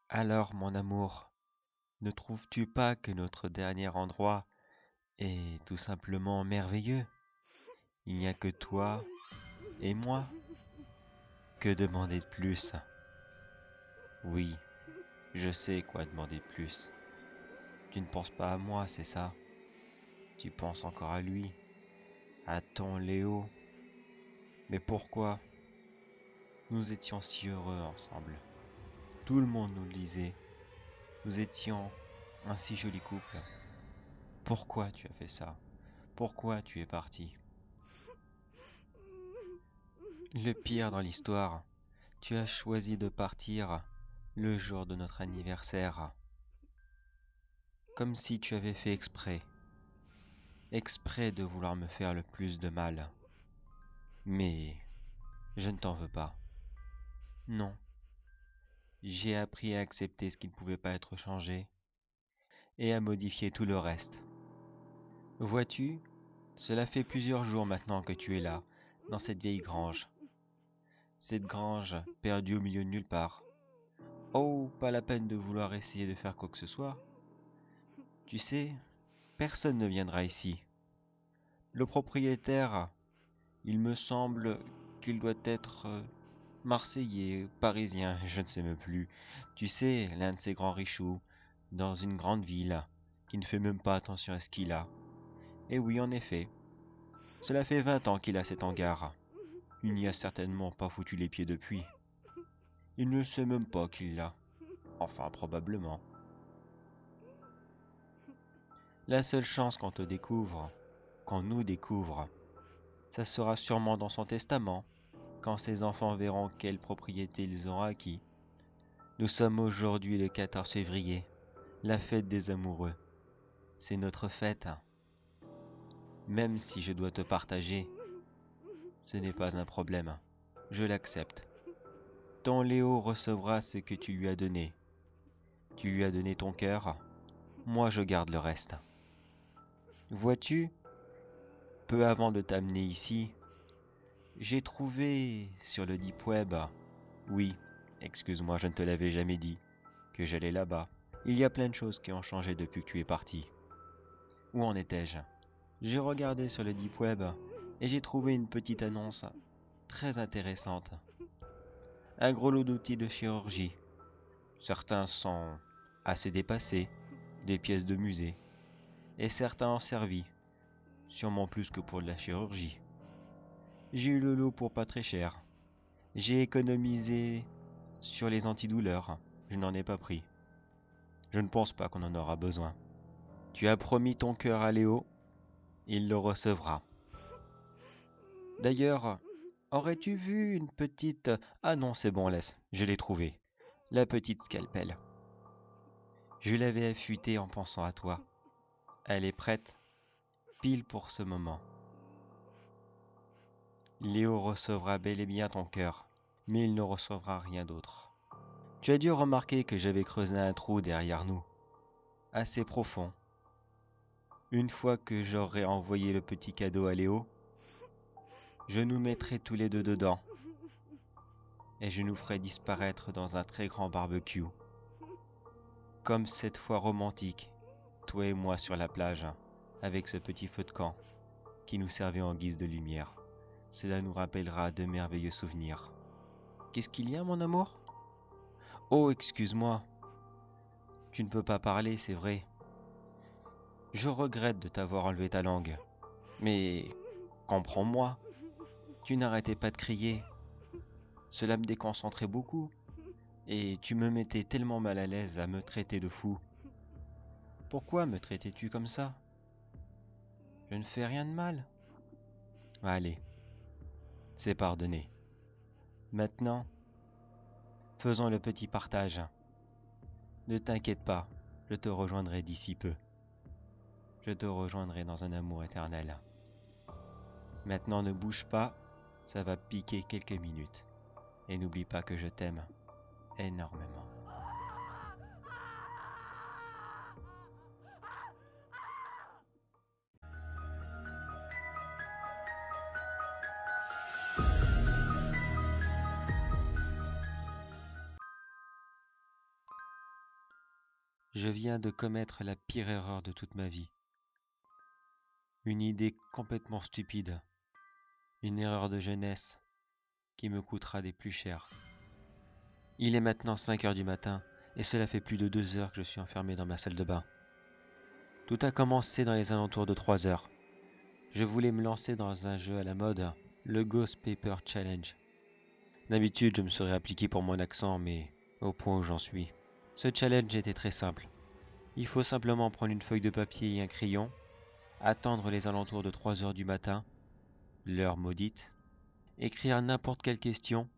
Alors, mon amour, ne trouves-tu pas que notre dernier endroit est tout simplement merveilleux? Il n'y a que toi et moi. Que demander de plus? Oui, je sais quoi demander de plus. Tu ne penses pas à moi, c'est ça? Tu penses encore à lui, à ton Léo. Mais pourquoi? Nous étions si heureux ensemble. Tout le monde nous le disait. Nous étions un si joli couple. Pourquoi tu as fait ça? Pourquoi tu es parti? Le pire dans l'histoire, tu as choisi de partir le jour de notre anniversaire. Comme si tu avais fait exprès. Exprès de vouloir me faire le plus de mal. Mais je ne t'en veux pas. Non. J'ai appris à accepter ce qui ne pouvait pas être changé et à modifier tout le reste. Vois-tu, cela fait plusieurs jours maintenant que tu es là, dans cette vieille grange. Cette grange perdue au milieu de nulle part. Oh, pas la peine de vouloir essayer de faire quoi que ce soit. Tu sais, personne ne viendra ici. Le propriétaire, il me semble qu'il doit être marseillais, parisien, je ne sais même plus. Tu sais, l'un de ces grands richoux, dans une grande ville, qui ne fait même pas attention à ce qu'il a. Et oui, en effet, cela fait 20 ans qu'il a cet hangar. Il n'y a certainement pas foutu les pieds depuis. Il ne sait même pas qu'il l'a. Enfin, probablement. La seule chance qu'on te découvre, qu'on nous découvre, ça sera sûrement dans son testament, quand ses enfants verront quelle propriété ils auront acquis. Nous sommes aujourd'hui le 14 février, la fête des amoureux. C'est notre fête. Même si je dois te partager, ce n'est pas un problème. Je l'accepte. Ton Léo recevra ce que tu lui as donné. Tu lui as donné ton cœur, moi je garde le reste. Vois-tu, peu avant de t'amener ici, j'ai trouvé sur le Deep Web, oui, excuse-moi, je ne te l'avais jamais dit, que j'allais là-bas. Il y a plein de choses qui ont changé depuis que tu es parti. Où en étais-je? J'ai regardé sur le Deep Web et j'ai trouvé une petite annonce très intéressante. Un gros lot d'outils de chirurgie. Certains sont assez dépassés, des pièces de musée, et certains ont servi, sûrement plus que pour de la chirurgie. J'ai eu le lot pour pas très cher. J'ai économisé sur les antidouleurs, je n'en ai pas pris. Je ne pense pas qu'on en aura besoin. Tu as promis ton cœur à Léo, il le recevra. D'ailleurs, aurais-tu vu une petite... Ah non, c'est bon, laisse, je l'ai trouvée. La petite scalpel. Je l'avais affûtée en pensant à toi. Elle est prête, pile pour ce moment. Léo recevra bel et bien ton cœur, mais il ne recevra rien d'autre. Tu as dû remarquer que j'avais creusé un trou derrière nous, assez profond. Une fois que j'aurai envoyé le petit cadeau à Léo, je nous mettrai tous les deux dedans, et je nous ferai disparaître dans un très grand barbecue. Comme cette fois romantique, toi et moi sur la plage, avec ce petit feu de camp qui nous servait en guise de lumière. Cela nous rappellera de merveilleux souvenirs. Qu'est-ce qu'il y a, mon amour? Oh, excuse-moi. Tu ne peux pas parler, c'est vrai. Je regrette de t'avoir enlevé ta langue. Mais comprends-moi. Tu n'arrêtais pas de crier. Cela me déconcentrait beaucoup. Et tu me mettais tellement mal à l'aise à me traiter de fou. Pourquoi me traitais-tu comme ça? Je ne fais rien de mal. Allez, c'est pardonné. Maintenant, faisons le petit partage. Ne t'inquiète pas, je te rejoindrai d'ici peu. Je te rejoindrai dans un amour éternel. Maintenant ne bouge pas, ça va piquer quelques minutes. Et n'oublie pas que je t'aime énormément. Je viens de commettre la pire erreur de toute ma vie. Une idée complètement stupide. Une erreur de jeunesse qui me coûtera des plus chers. Il est maintenant 5 heures du matin et cela fait plus de 2 heures que je suis enfermé dans ma salle de bain. Tout a commencé dans les alentours de 3 heures. Je voulais me lancer dans un jeu à la mode, le Ghost Paper Challenge. D'habitude, je me serais appliqué pour mon accent, mais au point où j'en suis. Ce challenge était très simple. Il faut simplement prendre une feuille de papier et un crayon, attendre les alentours de 3 heures du matin, l'heure maudite, écrire n'importe quelle question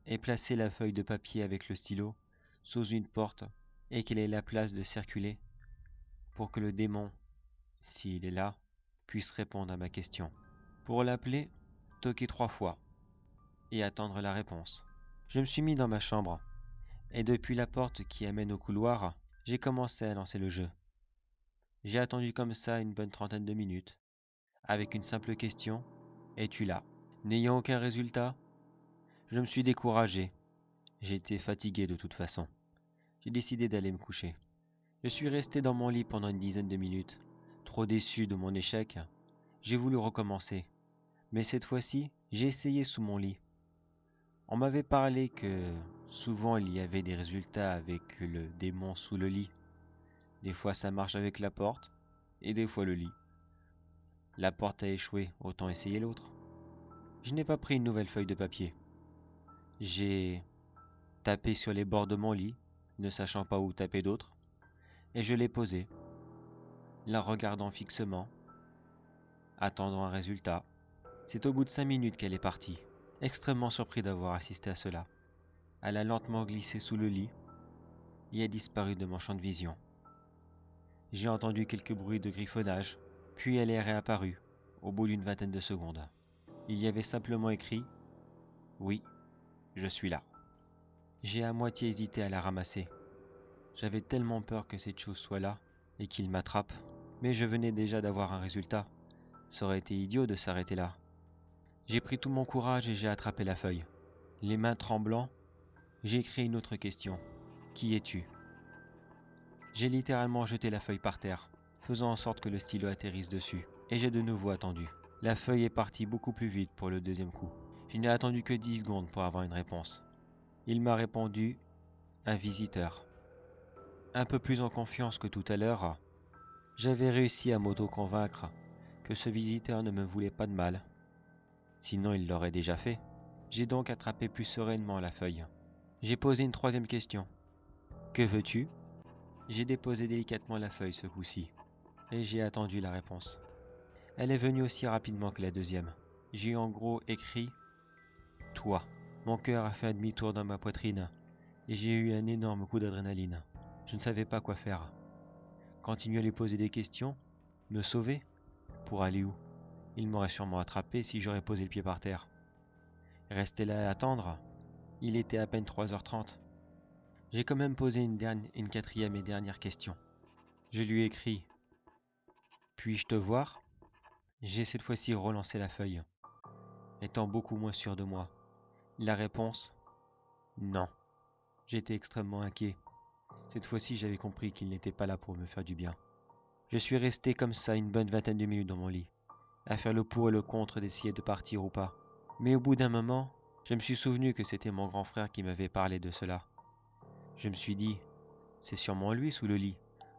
et placer la feuille de papier avec le stylo sous une porte et qu'elle ait la place de circuler pour que le démon, s'il est là, puisse répondre à ma question. Pour l'appeler, toquer 3 fois et attendre la réponse. Je me suis mis dans ma chambre et depuis la porte qui amène au couloir, j'ai commencé à lancer le jeu. J'ai attendu comme ça une bonne trentaine de minutes, avec une simple question, es-tu là? N'ayant aucun résultat, je me suis découragé. J'étais fatigué de toute façon. J'ai décidé d'aller me coucher. Je suis resté dans mon lit pendant une dizaine de minutes. Trop déçu de mon échec, j'ai voulu recommencer. Mais cette fois-ci, j'ai essayé sous mon lit. On m'avait parlé que souvent il y avait des résultats avec le démon sous le lit. Des fois ça marche avec la porte, et des fois le lit. La porte a échoué, autant essayer l'autre. Je n'ai pas pris une nouvelle feuille de papier. J'ai tapé sur les bords de mon lit, ne sachant pas où taper d'autre, et je l'ai posée, la regardant fixement, attendant un résultat. C'est au bout de 5 minutes qu'elle est partie, extrêmement surpris d'avoir assisté à cela. Elle a lentement glissé sous le lit et a disparu de mon champ de vision. J'ai entendu quelques bruits de griffonnage, puis elle est réapparue, au bout d'une vingtaine de secondes. Il y avait simplement écrit « Oui, je suis là ». J'ai à moitié hésité à la ramasser. J'avais tellement peur que cette chose soit là et qu'il m'attrape, mais je venais déjà d'avoir un résultat. Ça aurait été idiot de s'arrêter là. J'ai pris tout mon courage et j'ai attrapé la feuille. Les mains tremblant, j'ai écrit une autre question. Qui es-tu? J'ai littéralement jeté la feuille par terre, faisant en sorte que le stylo atterrisse dessus, et j'ai de nouveau attendu. La feuille est partie beaucoup plus vite pour le deuxième coup. Je n'ai attendu que 10 secondes pour avoir une réponse. Il m'a répondu « Un visiteur ». Un peu plus en confiance que tout à l'heure, j'avais réussi à m'auto-convaincre que ce visiteur ne me voulait pas de mal. Sinon il l'aurait déjà fait. J'ai donc attrapé plus sereinement la feuille. J'ai posé une troisième question. Que veux-tu? J'ai déposé délicatement la feuille ce coup-ci, et j'ai attendu la réponse. Elle est venue aussi rapidement que la deuxième. J'ai en gros écrit « Toi ». Mon cœur a fait un demi-tour dans ma poitrine, et j'ai eu un énorme coup d'adrénaline. Je ne savais pas quoi faire. Continuer à lui poser des questions? Me sauver? Pour aller où? Il m'aurait sûrement attrapé si j'aurais posé le pied par terre. Rester là et attendre? Il était à peine 3h30. J'ai quand même posé une quatrième et dernière question. Je lui ai écrit « Puis-je te voir ?» J'ai cette fois-ci relancé la feuille, étant beaucoup moins sûr de moi. La réponse? Non. J'étais extrêmement inquiet. Cette fois-ci, j'avais compris qu'il n'était pas là pour me faire du bien. Je suis resté comme ça une bonne vingtaine de minutes dans mon lit, à faire le pour et le contre d'essayer de partir ou pas. Mais au bout d'un moment, je me suis souvenu que c'était mon grand frère qui m'avait parlé de cela. Je me suis dit, c'est sûrement lui sous le lit.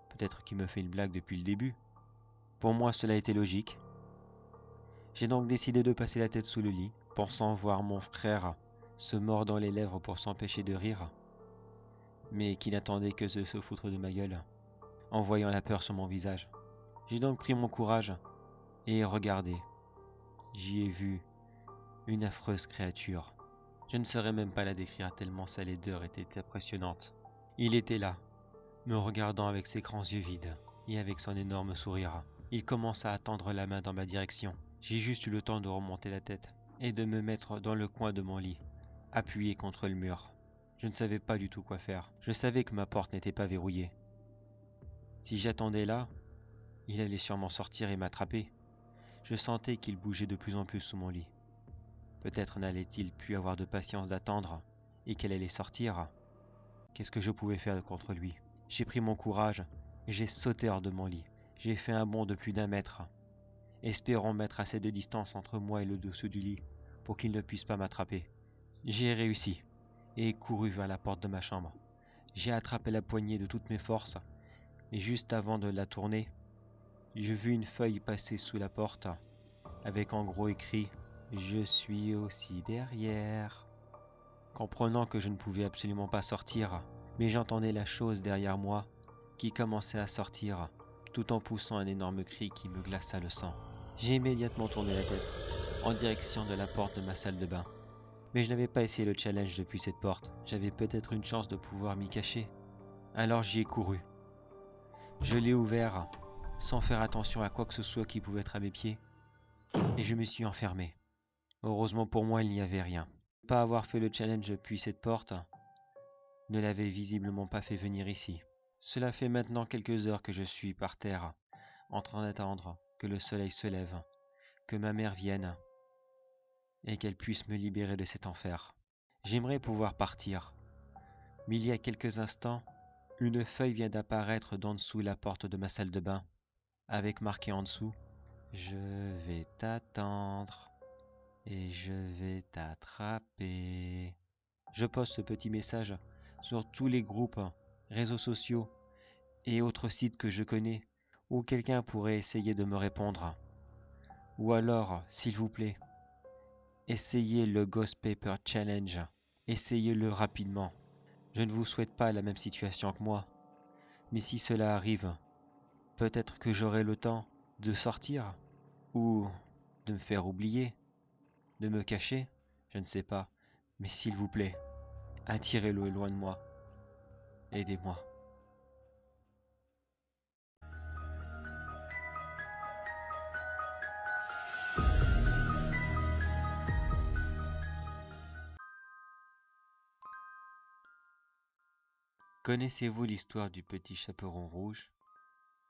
Peut-être qu'il me fait une blague depuis le début. Pour moi, cela était logique. J'ai donc décidé de passer la tête sous le lit, pensant voir mon frère se mordant les lèvres pour s'empêcher de rire, mais qui n'attendait que de se foutre de ma gueule, en voyant la peur sur mon visage. J'ai donc pris mon courage et regardé. J'y ai vu une affreuse créature. Je ne saurais même pas la décrire tellement sa laideur était impressionnante. Il était là, me regardant avec ses grands yeux vides et avec son énorme sourire. Il commença à tendre la main dans ma direction. J'ai juste eu le temps de remonter la tête et de me mettre dans le coin de mon lit, appuyé contre le mur. Je ne savais pas du tout quoi faire. Je savais que ma porte n'était pas verrouillée. Si j'attendais là, il allait sûrement sortir et m'attraper. Je sentais qu'il bougeait de plus en plus sous mon lit. Peut-être n'allait-il plus avoir de patience d'attendre et qu'elle allait sortir. Qu'est-ce que je pouvais faire contre lui? J'ai pris mon courage J'ai sauté hors de mon lit. J'ai fait un bond de plus d'1 mètre, espérant mettre assez de distance entre moi et le dessous du lit pour qu'il ne puisse pas m'attraper. J'ai réussi et couru vers la porte de ma chambre. J'ai attrapé la poignée de toutes mes forces et juste avant de la tourner, je vis une feuille passer sous la porte avec en gros écrit « Je suis aussi derrière ». Comprenant que je ne pouvais absolument pas sortir, mais j'entendais la chose derrière moi qui commençait à sortir, tout en poussant un énorme cri qui me glaça le sang. J'ai immédiatement tourné la tête en direction de la porte de ma salle de bain. Mais je n'avais pas essayé le challenge depuis cette porte. J'avais peut-être une chance de pouvoir m'y cacher. Alors j'y ai couru. Je l'ai ouvert sans faire attention à quoi que ce soit qui pouvait être à mes pieds et je me suis enfermé. Heureusement pour moi, il n'y avait rien. Ne pas avoir fait le challenge depuis cette porte ne l'avait visiblement pas fait venir ici. Cela fait maintenant quelques heures que je suis par terre, en train d'attendre que le soleil se lève, que ma mère vienne et qu'elle puisse me libérer de cet enfer. J'aimerais pouvoir partir, mais il y a quelques instants, une feuille vient d'apparaître d'en dessous la porte de ma salle de bain, avec marqué en dessous « Je vais t'attendre et je vais t'attraper ». Je poste ce petit message sur tous les groupes, réseaux sociaux et autres sites que je connais où quelqu'un pourrait essayer de me répondre. Ou alors, s'il vous plaît, essayez le Ghost Paper Challenge. Essayez-le rapidement. Je ne vous souhaite pas la même situation que moi, mais si cela arrive, peut-être que j'aurai le temps de sortir ou de me faire oublier, de me cacher, je ne sais pas. Mais s'il vous plaît, attirez-le loin de moi. Aidez-moi. Connaissez-vous l'histoire du petit chaperon rouge?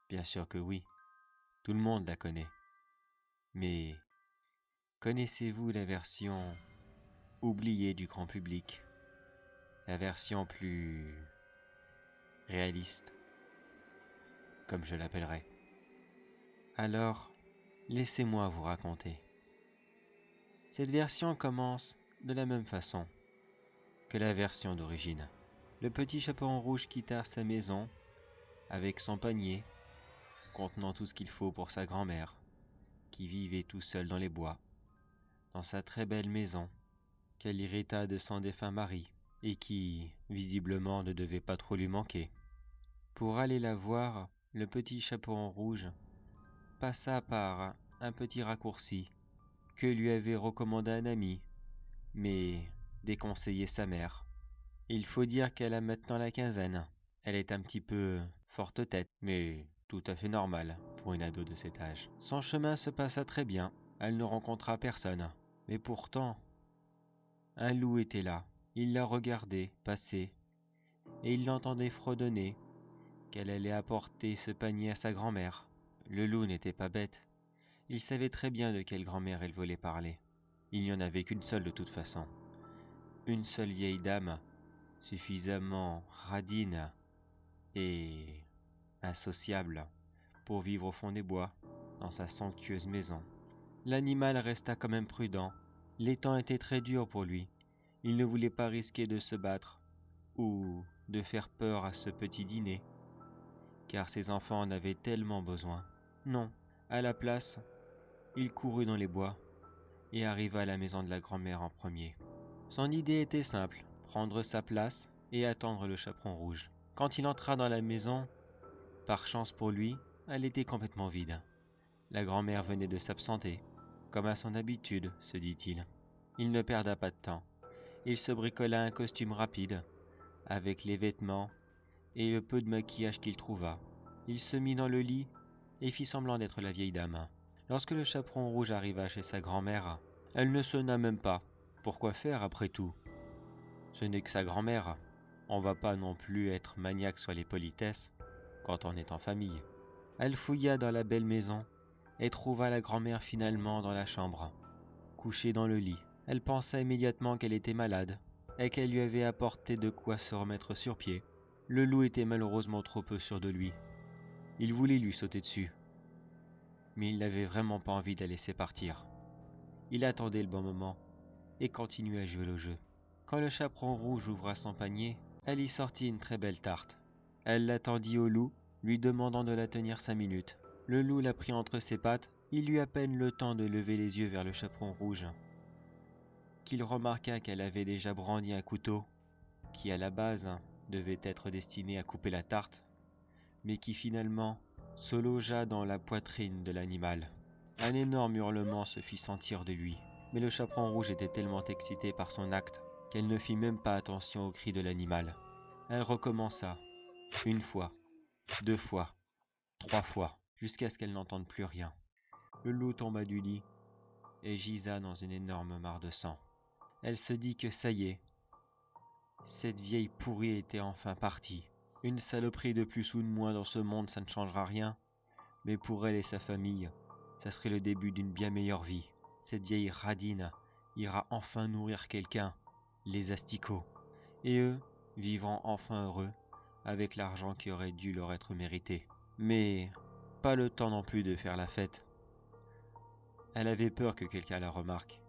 Bien sûr que oui, tout le monde la connaît. Mais connaissez-vous la version oubliée du grand public? La version plus réaliste, comme je l'appellerais. Alors, laissez-moi vous raconter. Cette version commence de la même façon que la version d'origine. Le petit chaperon rouge quitta sa maison avec son panier contenant tout ce qu'il faut pour sa grand-mère, qui vivait tout seul dans les bois, dans sa très belle maison, qu'elle hérita de son défunt mari, et qui, visiblement, ne devait pas trop lui manquer. Pour aller la voir, le petit chaperon rouge passa par un petit raccourci que lui avait recommandé un ami, mais déconseillé sa mère. Il faut dire qu'elle a maintenant la quinzaine. Elle est un petit peu forte tête, mais tout à fait normale pour une ado de cet âge. Son chemin se passa très bien, elle ne rencontra personne. Mais pourtant, un loup était là. Il la regardait passer, et il l'entendait fredonner qu'elle allait apporter ce panier à sa grand-mère. Le loup n'était pas bête. Il savait très bien de quelle grand-mère elle voulait parler. Il n'y en avait qu'une seule de toute façon. Une seule vieille dame, suffisamment radine et insociable pour vivre au fond des bois, dans sa somptueuse maison. L'animal resta quand même prudent. Les temps étaient très durs pour lui. Il ne voulait pas risquer de se battre ou de faire peur à ce petit dîner, car ses enfants en avaient tellement besoin. Non, à la place, il courut dans les bois et arriva à la maison de la grand-mère en premier. Son idée était simple, prendre sa place et attendre le chaperon rouge. Quand il entra dans la maison, par chance pour lui, elle était complètement vide. La grand-mère venait de s'absenter, comme à son habitude, se dit-il. Il ne perda pas de temps. Il se bricola un costume rapide, avec les vêtements et le peu de maquillage qu'il trouva. Il se mit dans le lit et fit semblant d'être la vieille dame. Lorsque le chaperon rouge arriva chez sa grand-mère, elle ne sonna même pas. Pourquoi faire après tout? Ce n'est que sa grand-mère. On va pas non plus être maniaque sur les politesses quand on est en famille. Elle fouilla dans la belle maison et trouva la grand-mère finalement dans la chambre, couchée dans le lit. Elle pensa immédiatement qu'elle était malade et qu'elle lui avait apporté de quoi se remettre sur pied. Le loup était malheureusement trop peu sûr de lui. Il voulait lui sauter dessus, mais il n'avait vraiment pas envie de la laisser partir. Il attendait le bon moment et continuait à jouer le jeu. Quand le chaperon rouge ouvra son panier, elle y sortit une très belle tarte. Elle la tendit au loup, lui demandant de la tenir 5 minutes. Le loup la prit entre ses pattes, il eut à peine le temps de lever les yeux vers le chaperon rouge, qu'il remarqua qu'elle avait déjà brandi un couteau, qui à la base devait être destiné à couper la tarte, mais qui finalement se logea dans la poitrine de l'animal. Un énorme hurlement se fit sentir de lui, mais le chaperon rouge était tellement excité par son acte qu'elle ne fit même pas attention aux cris de l'animal. Elle recommença, 1 fois, 2 fois, 3 fois, jusqu'à ce qu'elle n'entende plus rien. Le loup tomba du lit et gisa dans une énorme mare de sang. Elle se dit que ça y est, cette vieille pourrie était enfin partie. Une saloperie de plus ou de moins dans ce monde, ça ne changera rien, mais pour elle et sa famille, ça serait le début d'une bien meilleure vie. Cette vieille radine ira enfin nourrir quelqu'un, les asticots, et eux vivront enfin heureux avec l'argent qui aurait dû leur être mérité. Mais pas le temps non plus de faire la fête. Elle avait peur que quelqu'un la remarque.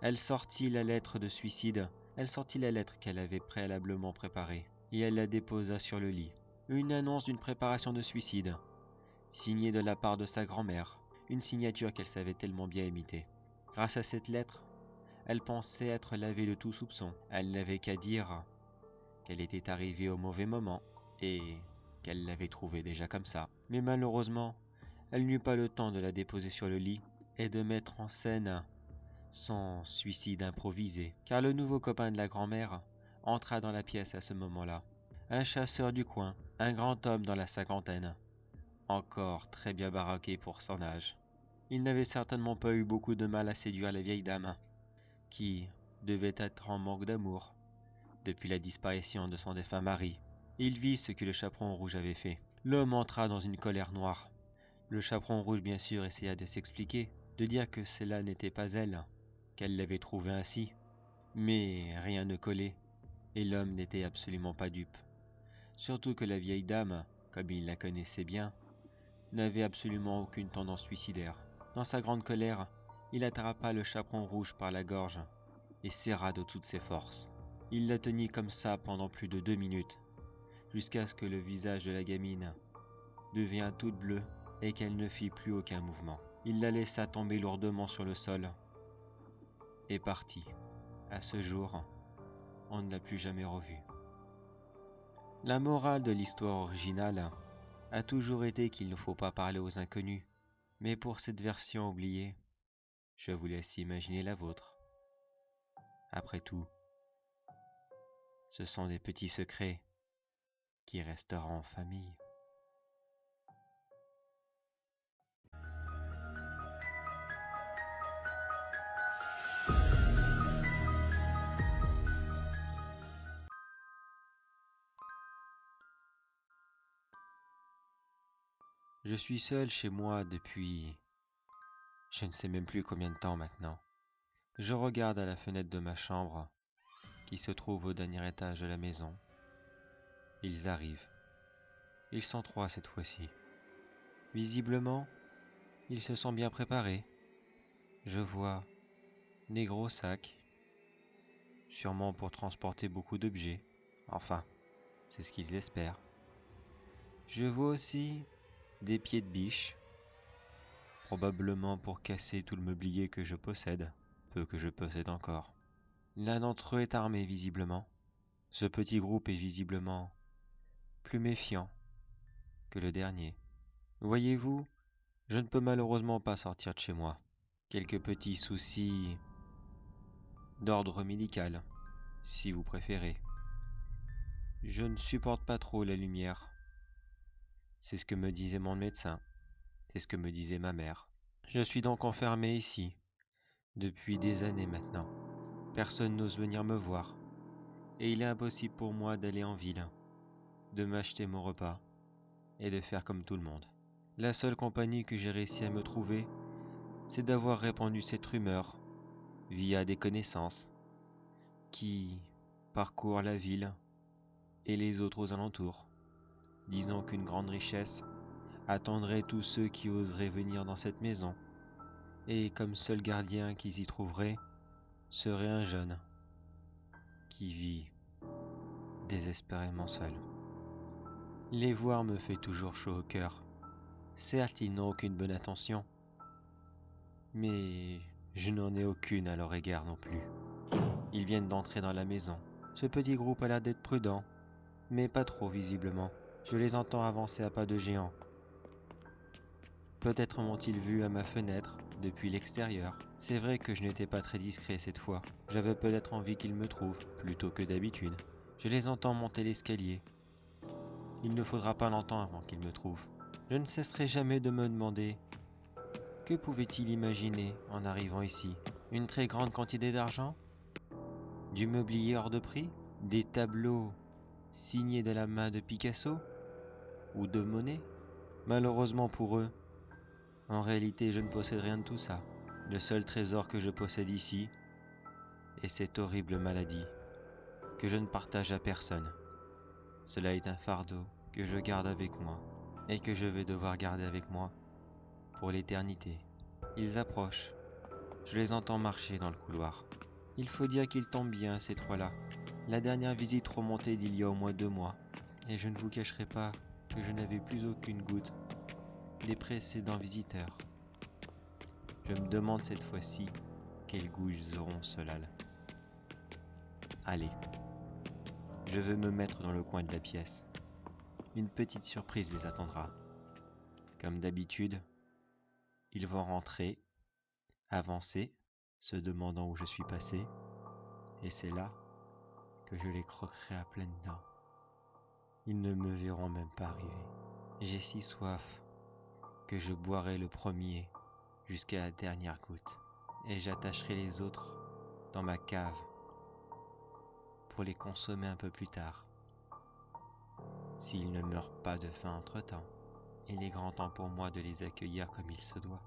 Elle sortit la lettre de suicide, elle sortit la lettre qu'elle avait préalablement préparée, et elle la déposa sur le lit. Une annonce d'une préparation de suicide, signée de la part de sa grand-mère, une signature qu'elle savait tellement bien imiter. Grâce à cette lettre, elle pensait être lavée de tout soupçon. Elle n'avait qu'à dire qu'elle était arrivée au mauvais moment, et qu'elle l'avait trouvée déjà comme ça. Mais malheureusement, elle n'eut pas le temps de la déposer sur le lit et de mettre en scène son suicide improvisé, car le nouveau copain de la grand-mère entra dans la pièce à ce moment-là. Un chasseur du coin, un grand homme dans la cinquantaine, encore très bien baraqué pour son âge. Il n'avait certainement pas eu beaucoup de mal à séduire la vieille dame, qui devait être en manque d'amour depuis la disparition de son défunt mari. Il vit ce que le chaperon rouge avait fait. L'homme entra dans une colère noire. Le chaperon rouge bien sûr essaya de s'expliquer, de dire que cela n'était pas elle, qu'elle l'avait trouvé ainsi. Mais rien ne collait, et l'homme n'était absolument pas dupe. Surtout que la vieille dame, comme il la connaissait bien, n'avait absolument aucune tendance suicidaire. Dans sa grande colère, il attrapa le chaperon rouge par la gorge et serra de toutes ses forces. Il la tenit comme ça pendant plus de 2 minutes, jusqu'à ce que le visage de la gamine devint tout bleu et qu'elle ne fit plus aucun mouvement. Il la laissa tomber lourdement sur le sol et partit. À ce jour, on ne l'a plus jamais revue. La morale de l'histoire originale a toujours été qu'il ne faut pas parler aux inconnus, mais pour cette version oubliée, je vous laisse imaginer la vôtre. Après tout, ce sont des petits secrets qui resteront en famille. Je suis seul chez moi depuis je ne sais même plus combien de temps maintenant. Je regarde à la fenêtre de ma chambre, qui se trouve au dernier étage de la maison. Ils arrivent. Ils sont 3 cette fois-ci. Visiblement, ils se sont bien préparés. Je vois des gros sacs, sûrement pour transporter beaucoup d'objets. Enfin, c'est ce qu'ils espèrent. Je vois aussi des pieds de biche, probablement pour casser tout le mobilier que je possède, peu que je possède encore. L'un d'entre eux est armé visiblement. Ce petit groupe est visiblement plus méfiant que le dernier. Voyez-vous, je ne peux malheureusement pas sortir de chez moi. Quelques petits soucis d'ordre médical, si vous préférez. Je ne supporte pas trop la lumière. C'est ce que me disait mon médecin. C'est ce que me disait ma mère. Je suis donc enfermé ici, depuis des années maintenant. Personne n'ose venir me voir. Et il est impossible pour moi d'aller en ville, de m'acheter mon repas et de faire comme tout le monde. La seule compagnie que j'ai réussi à me trouver, c'est d'avoir répandu cette rumeur via des connaissances qui parcourent la ville et les autres aux alentours. Disons qu'une grande richesse attendrait tous ceux qui oseraient venir dans cette maison, et comme seul gardien qu'ils y trouveraient serait un jeune qui vit désespérément seul. Les voir me fait toujours chaud au cœur. Certes, ils n'ont aucune bonne intention, mais je n'en ai aucune à leur égard non plus. Ils viennent d'entrer dans la maison. Ce petit groupe a l'air d'être prudent, mais pas trop visiblement. Je les entends avancer à pas de géant. Peut-être m'ont-ils vu à ma fenêtre, depuis l'extérieur. C'est vrai que je n'étais pas très discret cette fois. J'avais peut-être envie qu'ils me trouvent, plutôt que d'habitude. Je les entends monter l'escalier. Il ne faudra pas longtemps avant qu'ils me trouvent. Je ne cesserai jamais de me demander que pouvait-il imaginer en arrivant ici? Une très grande quantité d'argent? Du mobilier hors de prix? Des tableaux signés de la main de Picasso? Ou de Monet? Malheureusement pour eux, en réalité je ne possède rien de tout ça. Le seul trésor que je possède ici est cette horrible maladie que je ne partage à personne. Cela est un fardeau que je garde avec moi et que je vais devoir garder avec moi pour l'éternité. Ils approchent. Je les entends marcher dans le couloir. Il faut dire qu'ils tombent bien, ces trois-là. La dernière visite remontait d'il y a au moins 2 mois, et je ne vous cacherai pas que je n'avais plus aucune goutte des précédents visiteurs. Je me demande cette fois-ci quel goût ils auront, ceux-là. Allez, je veux me mettre dans le coin de la pièce. Une petite surprise les attendra. Comme d'habitude, ils vont rentrer, avancer, se demandant où je suis passé, et c'est là que je les croquerai à pleines dents. Ils ne me verront même pas arriver. J'ai si soif que je boirai le premier jusqu'à la dernière goutte, et j'attacherai les autres dans ma cave pour les consommer un peu plus tard. S'ils ne meurent pas de faim entre-temps, il est grand temps pour moi de les accueillir comme il se doit.